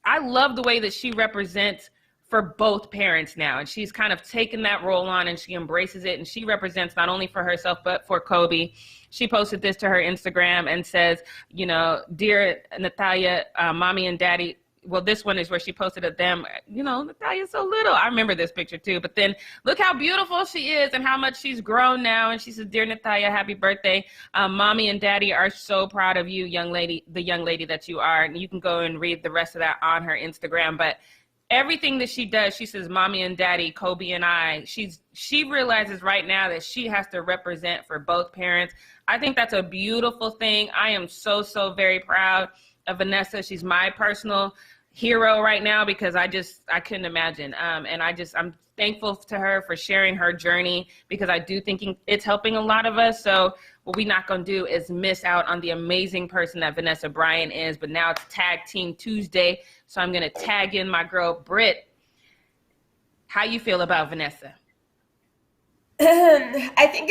I love the way that she represents for both parents now. And she's kind of taken that role on and she embraces it. And she represents not only for herself, but for Kobe. She posted this to her Instagram and says, dear Natalia, mommy and daddy. Well, this one is where she posted of them. Natalia's so little. I remember this picture too. But then look how beautiful she is and how much she's grown now. And she says, dear Natalia, happy birthday. Mommy and daddy are so proud of you, the young lady that you are. And you can go and read the rest of that on her Instagram. But everything that she does, she says, mommy and daddy, Kobe and I, she realizes right now that she has to represent for both parents. I think that's a beautiful thing. I am so, so very proud of Vanessa. She's my personal hero right now because I couldn't imagine. And I'm thankful to her for sharing her journey because I do think it's helping a lot of us. So what we're not going to do is miss out on the amazing person that Vanessa Bryant is. But now it's Tag Team Tuesday. So I'm going to tag in my girl, Brit. How you feel about Vanessa? I think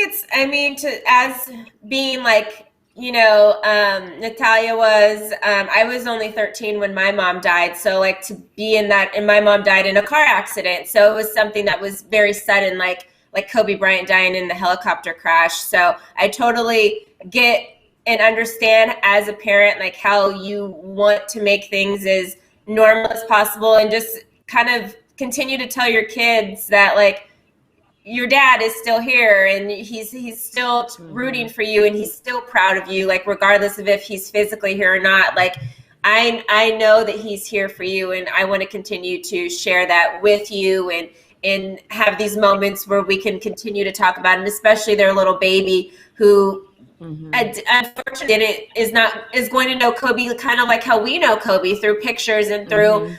as being like, Natalia was, I was only 13 when my mom died. So like to be in that, and my mom died in a car accident. So it was something that was very sudden, like Kobe Bryant dying in the helicopter crash. So I totally get and understand as a parent, like how you want to make things as normal as possible and just kind of continue to tell your kids that like, your dad is still here and he's still rooting for you and he's still proud of you, like regardless of if he's physically here or not. Like I know that he's here for you and I want to continue to share that with you and have these moments where we can continue to talk about it, and especially their little baby who unfortunately is going to know Kobe kind of like how we know Kobe through pictures and through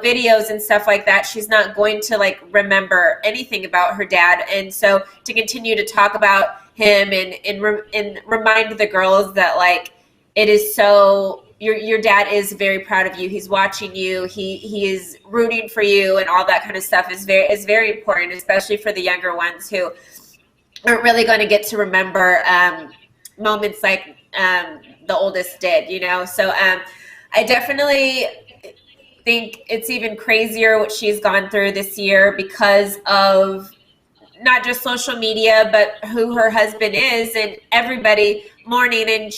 videos and stuff like that. She's not going to like remember anything about her dad. And so to continue to talk about him and remind the girls that like, it is so your dad is very proud of you. He's watching you. He is rooting for you, and all that kind of stuff is very important, especially for the younger ones who aren't really going to get to remember moments like the oldest did, you know. So I definitely think it's even crazier what she's gone through this year because of not just social media, but who her husband is and everybody mourning. And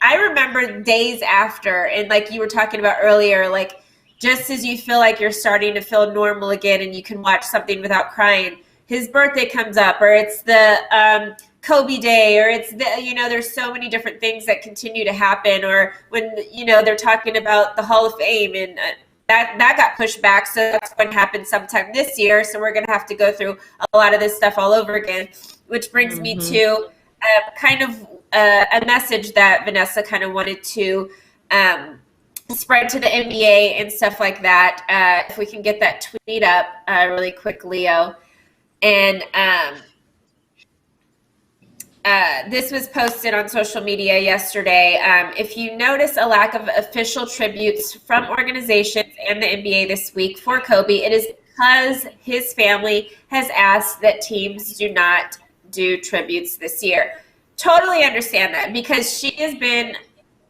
I remember days after, and like you were talking about earlier, like just as you feel like you're starting to feel normal again and you can watch something without crying, his birthday comes up, or it's the Kobe Day, or it's the, you know, there's so many different things that continue to happen, or when, you know, they're talking about the Hall of Fame and that got pushed back, so that's going to happen sometime this year. So we're going to have to go through a lot of this stuff all over again, which brings me to kind of a message that Vanessa kind of wanted to spread to the NBA and stuff like that. If we can get that tweet up really quick, Leo. And this was posted on social media yesterday. If you notice a lack of official tributes from organizations and the NBA this week for Kobe, it is because his family has asked that teams do not do tributes this year. Totally understand that, because she has been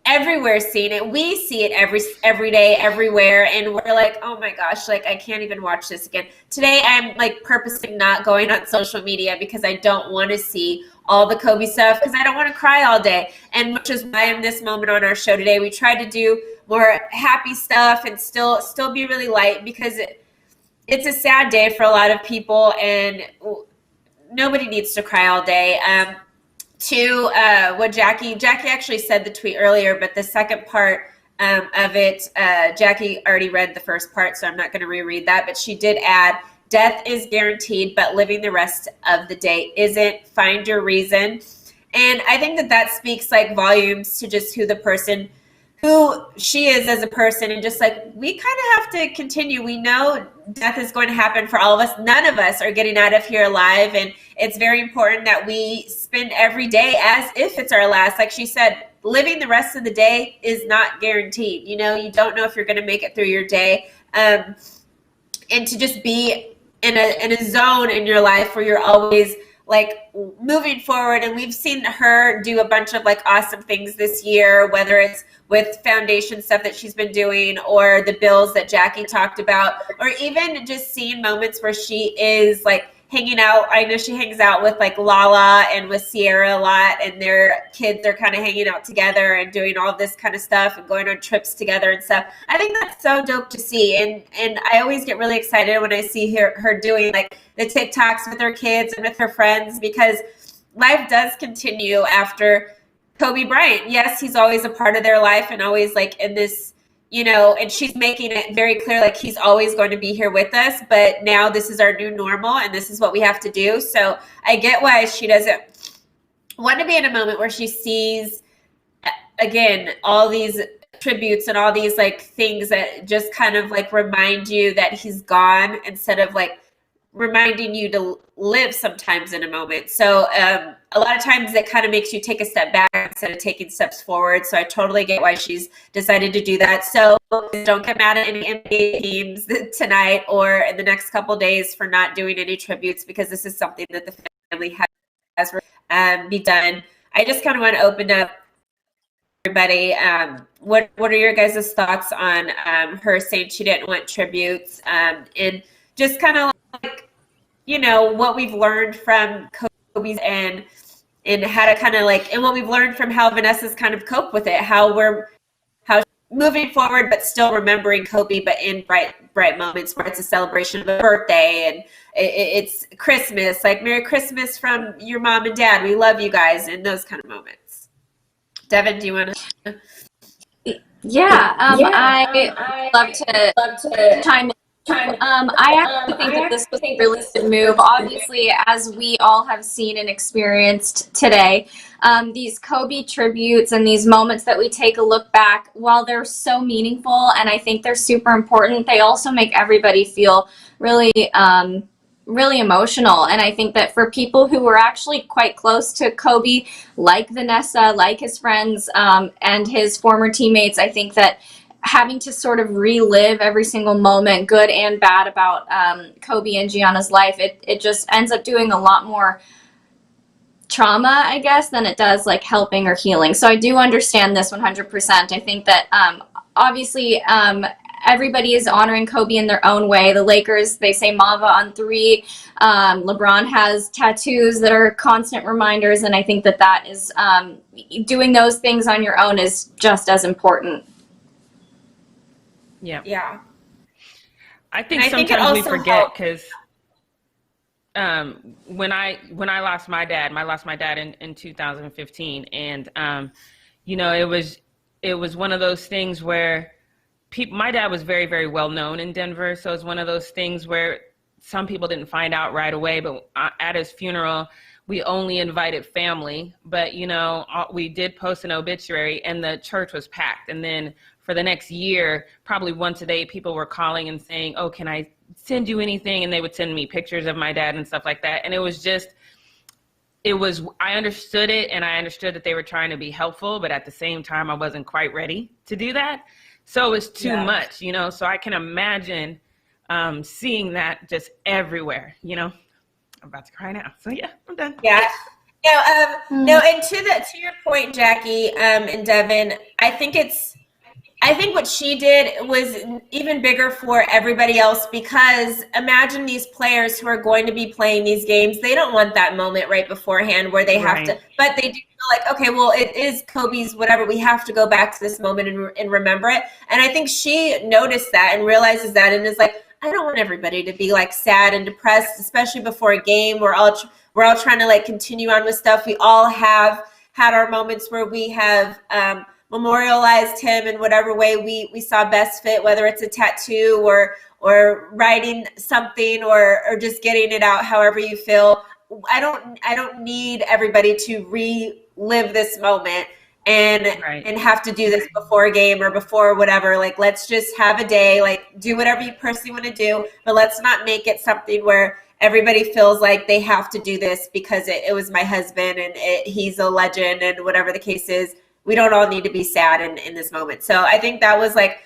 everywhere seeing it. We see it every day, everywhere, and we're like, oh my gosh, like I can't even watch this again. Today I'm like purposely not going on social media because I don't want to see all the Kobe stuff, because I don't want to cry all day. And which is why in this moment on our show today, we tried to do more happy stuff and still be really light, because it's a sad day for a lot of people and nobody needs to cry all day. To what Jackie actually said the tweet earlier, but the second part of it, Jackie already read the first part, so I'm not going to reread that, but she did add, death is guaranteed, but living the rest of the day isn't. Find your reason. And I think that speaks like volumes to just who she is as a person, and just like we kind of have to continue. We know death is going to happen for all of us. None of us are getting out of here alive, and it's very important that we spend every day as if it's our last. Like she said, living the rest of the day is not guaranteed. You know, you don't know if you're going to make it through your day, and to just be in a zone in your life where you're always like moving forward. And we've seen her do a bunch of like awesome things this year, whether it's with foundation stuff that she's been doing, or the bills that Jackie talked about, or even just seeing moments where she is like hanging out. I know she hangs out with like Lala and with Sierra a lot, and their kids are kind of hanging out together and doing all this kind of stuff and going on trips together and stuff. I think that's so dope to see. And I always get really excited when I see her doing like the TikToks with her kids and with her friends, because life does continue after Kobe Bryant. Yes, he's always a part of their life and always like in this, you know, and she's making it very clear like he's always going to be here with us, but now this is our new normal and this is what we have to do. So I get why she doesn't want to be in a moment where she sees, again, all these tributes and all these like things that just kind of like remind you that he's gone, instead of like reminding you to live sometimes in a moment. So a lot of times it kind of makes you take a step back instead of taking steps forward. So I totally get why she's decided to do that. So don't get mad at any NBA teams tonight or in the next couple days for not doing any tributes, because this is something that the family has be done. I just kind of want to open up everybody. What are your guys' thoughts on her saying she didn't want tributes, and just kind of like, you know, what we've learned from Kobe's and how to kind of like, and what we've learned from how Vanessa's kind of cope with it, how moving forward, but still remembering Kobe, but in bright moments where it's a celebration of a birthday and it's Christmas, like Merry Christmas from your mom and dad. We love you guys, in those kind of moments. Devyn, do you want to? Yeah, I love to chime in. I actually think that this was a really good move. Obviously, as we all have seen and experienced today, these Kobe tributes and these moments that we take a look back, while they're so meaningful and I think they're super important, they also make everybody feel really really emotional. And I think that for people who were actually quite close to Kobe, like Vanessa, like his friends, and his former teammates, I think that having to sort of relive every single moment, good and bad, about Kobe and Gianna's life, it just ends up doing a lot more trauma, I guess, than it does like helping or healing. So I do understand this 100%. I think that obviously everybody is honoring Kobe in their own way. The Lakers, they say Mamba on 3. LeBron has tattoos that are constant reminders, and I think that that is doing those things on your own is just as important. Yeah. I think sometimes we forget, because when I lost my dad, in 2015, and you know, it was one of those things where my dad was very, very well known in Denver, so it's one of those things where some people didn't find out right away. But at his funeral, we only invited family, but you know, we did post an obituary, and the church was packed. And then for the next year, probably once a day, people were calling and saying, "Oh, can I send you anything?" And they would send me pictures of my dad and stuff like that. And I understood it, and I understood that they were trying to be helpful, but at the same time, I wasn't quite ready to do that. So it was too much, you know, so I can imagine seeing that just everywhere, you know. I'm about to cry now. So yeah, I'm done. Yeah. No, and to your point, Jackie, and Devyn, I think what she did was even bigger for everybody else, because imagine these players who are going to be playing these games. They don't want that moment right beforehand where they have to, but they do feel like, okay, well, it is Kobe's whatever. We have to go back to this moment and remember it. And I think she noticed that and realizes that, and is like, I don't want everybody to be like sad and depressed, especially before a game. We're all trying to like continue on with stuff. We all have had our moments where we have memorialized him in whatever way we saw best fit, whether it's a tattoo or writing something or just getting it out however you feel. I don't need everybody to relive this moment and have to do this before a game or before whatever. Like, let's just have a day, like do whatever you personally want to do, but let's not make it something where everybody feels like they have to do this because it was my husband and he's a legend and whatever the case is. We don't all need to be sad in this moment. So I think that was like,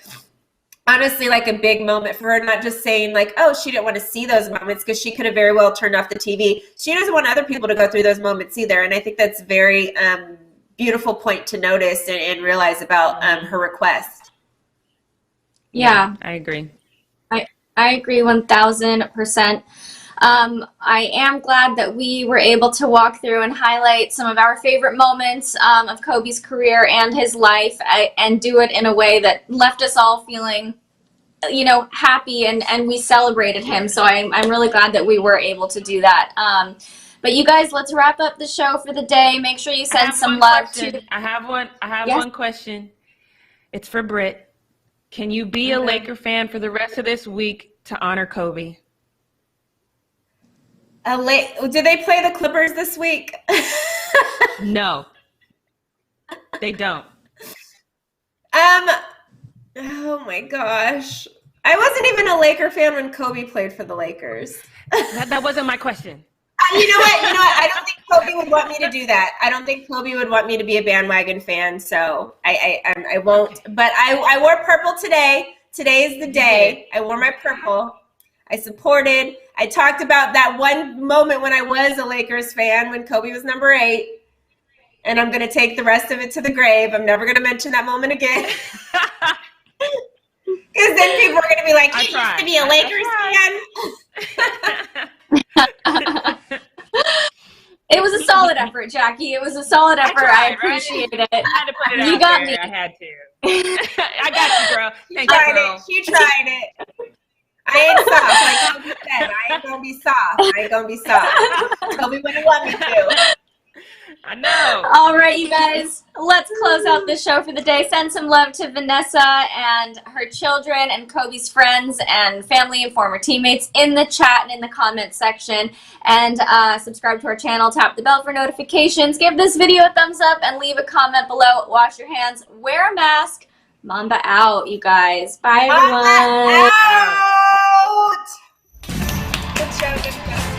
honestly, like a big moment for her, not just saying like, oh, she didn't want to see those moments, because she could have very well turned off the TV. She doesn't want other people to go through those moments either. And I think that's very beautiful point to notice and realize about her request. Yeah, I agree. I agree 1000%. I am glad that we were able to walk through and highlight some of our favorite moments of Kobe's career and his life, and do it in a way that left us all feeling, you know, happy, and we celebrated him. So I'm really glad that we were able to do that. But you guys, let's wrap up the show for the day. Make sure you send some love to. I have one question. It's for Brit. Can you be a Laker fan for the rest of this week to honor Kobe? Do they play the Clippers this week? No, they don't. Oh my gosh. I wasn't even a Laker fan when Kobe played for the Lakers. That wasn't my question. You know what? I don't think Kobe would want me to do that. I don't think Kobe would want me to be a bandwagon fan, so I won't. But I wore purple today. Today is the day. I wore my purple. I supported. I talked about that one moment when I was a Lakers fan when Kobe was number 8. And I'm going to take the rest of it to the grave. I'm never going to mention that moment again. Because then people are going to be like, you used to be a Lakers fan. It was a solid effort, Jackie. It was a solid effort. I appreciate it. I had to put it You out got there. me. I had to. I got you, girl. Thank you, girl. She tried it. I ain't soft. Like Kobe said, I ain't going to be soft. I ain't going to be soft. Kobe wouldn't want me to. I know. All right, you guys, let's close out the show for the day. Send some love to Vanessa and her children and Kobe's friends and family and former teammates in the chat and in the comments section. And subscribe to our channel, tap the bell for notifications, give this video a thumbs up, and leave a comment below. Wash your hands, wear a mask. Mamba out, you guys. Bye, everyone. Mamba out. Good job. joke. It's a joke.